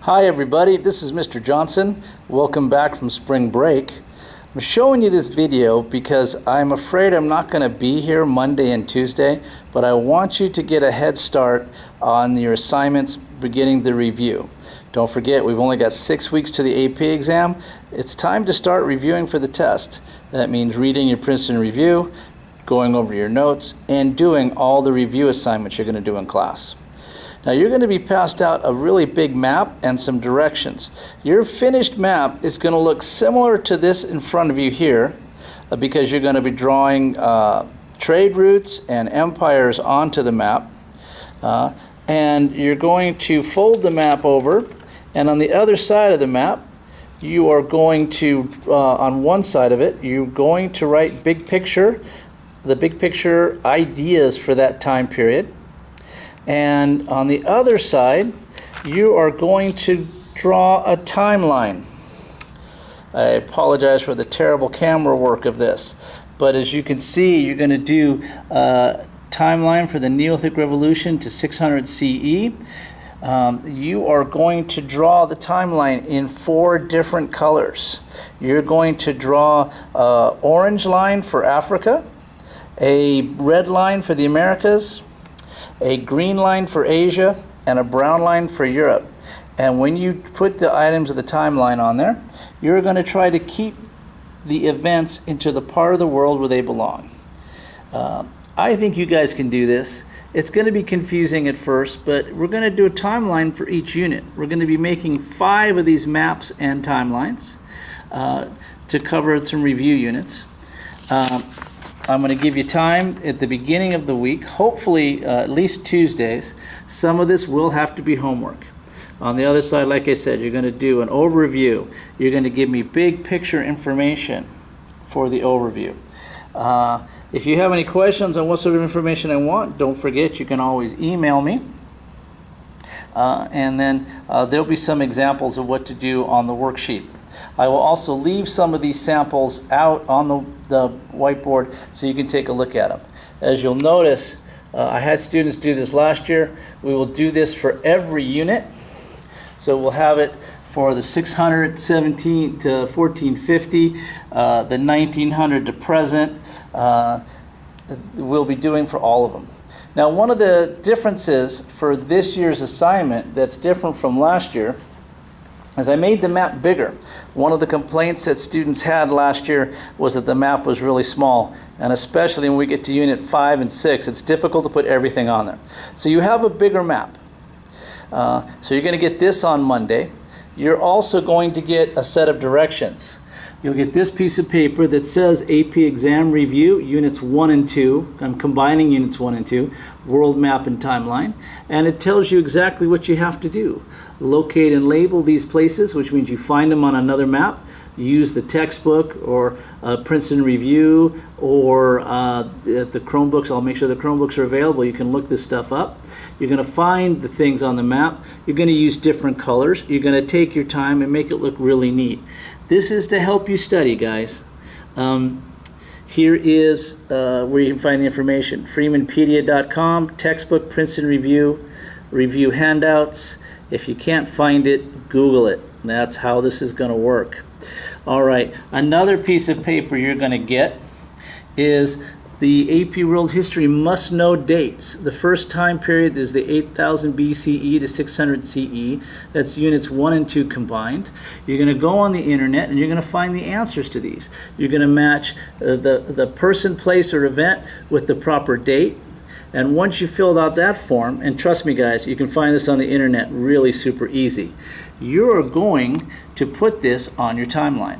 Hi everybody, this is Mr. Johnson. Welcome back from spring break. I'm showing you this video because I'm afraid I'm not going to be here Monday and Tuesday, but I want you to get a head start on your assignments beginning the review. Don't forget, we've only got 6 weeks to the AP exam. It's time to start reviewing for the test. That means reading your Princeton Review, going over your notes, and doing all the review assignments you're going to do in class. Now you're going to be passed out a really big map and some directions. Your finished map is going to look similar to this in front of you here because you're going to be drawing trade routes and empires onto the map. And you're going to fold the map over, and on the other side of the map you are going to, on one side of it, you're going to write big picture, the big picture ideas for that time period. And on the other side, you are going to draw a timeline. I apologize for the terrible camera work of this, but as you can see, you're going to do a timeline for the Neolithic Revolution to 600 CE. You are going to draw the timeline in 4 different colors. You're going to draw an orange line for Africa, a red line for the Americas, a green line for Asia, and a brown line for Europe. And when you put the items of the timeline on there, you're going to try to keep the events into the part of the world where they belong. I think you guys can do this. It's going to be confusing at first, but we're going to do a timeline for each unit. We're going to be making 5 of these maps and timelines to cover some review units. I'm going to give you time at the beginning of the week, hopefully at least Tuesdays. Some of this will have to be homework. On the other side, like I said, you're going to do an overview. You're going to give me big picture information for the overview. If you have any questions on what sort of information I want, don't forget you can always email me. And then there'll be some examples of what to do on the worksheet. I will also leave some of these samples out on the whiteboard so you can take a look at them. As you'll notice, I had students do this last year. We will do this for every unit. So we'll have it for the 617 to 1450, the 1900 to present. We'll be doing for all of them. Now, one of the differences for this year's assignment that's different from last year is I made the map bigger. One of the complaints that students had last year was that the map was really small, and especially when we get to unit 5 and 6, it's difficult to put everything on there. So you have a bigger map. So you're going to get this on Monday. You're also going to get a set of directions. You'll get this piece of paper that says AP Exam Review, Units 1 and 2. I'm combining Units 1 and 2, World Map and Timeline. And it tells you exactly what you have to do. Locate and label these places, which means you find them on another map. Use the textbook or Princeton Review or the Chromebooks. I'll make sure the Chromebooks are available. You can look this stuff up. You're going to find the things on the map. You're going to use different colors. You're going to take your time and make it look really neat. This is to help you study, guys. Here is where you can find the information. Freemanpedia.com, textbook, Princeton Review, review handouts. If you can't find it, Google it. That's how this is going to work. All right, another piece of paper you're going to get is the AP World History must-know dates. The first time period is the 8000 BCE to 600 CE. That's units 1 and 2 combined. You're going to go on the internet and you're going to find the answers to these. You're going to match the person, place, or event with the proper date. And once you filled out that form, and trust me guys, you can find this on the internet really super easy, you're going to put this on your timeline.